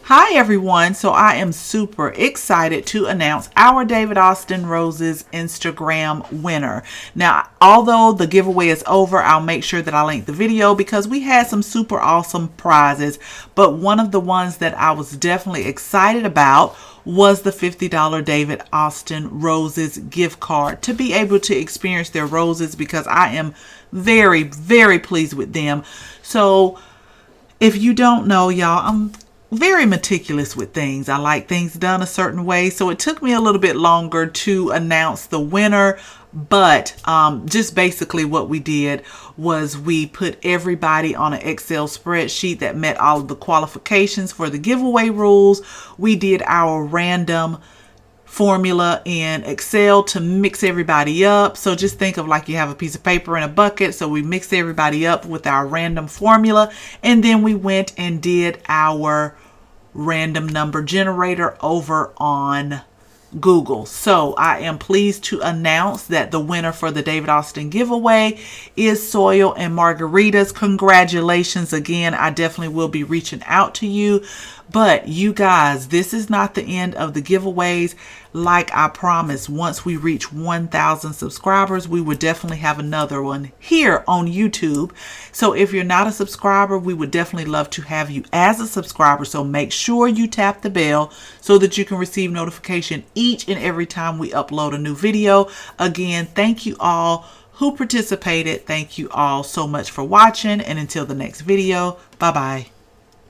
Hi everyone, so I am super excited to announce our David Austin Roses Instagram winner. Now, although the giveaway is over, I'll make sure that I link the video because we had some super awesome prizes, but one of the ones that I was definitely excited about was the $50 David Austin Roses gift card to be able to experience their roses because I am very, very pleased with them. So if you don't know, y'all, I'm very meticulous with things. I like things done a certain way. So it took me a little bit longer to announce the winner. But just basically what we did was we put everybody on an Excel spreadsheet that met all of the qualifications for the giveaway rules. We did our random formula in Excel to mix everybody up. So just think of like you have a piece of paper and a bucket. So we mixed everybody up with our random formula. And then we went and did our random number generator over on Google. So I am pleased to announce that the winner for the David Austin giveaway is Soil and Margaritas. Congratulations again. I definitely will be reaching out to you. But you guys, this is not the end of the giveaways. Like I promised, once we reach 1,000 subscribers, we would definitely have another one here on YouTube. So if you're not a subscriber, we would definitely love to have you as a subscriber. So make sure you tap the bell so that you can receive notification each and every time we upload a new video. Again, thank you all who participated. Thank you all so much for watching. And until the next video, bye-bye.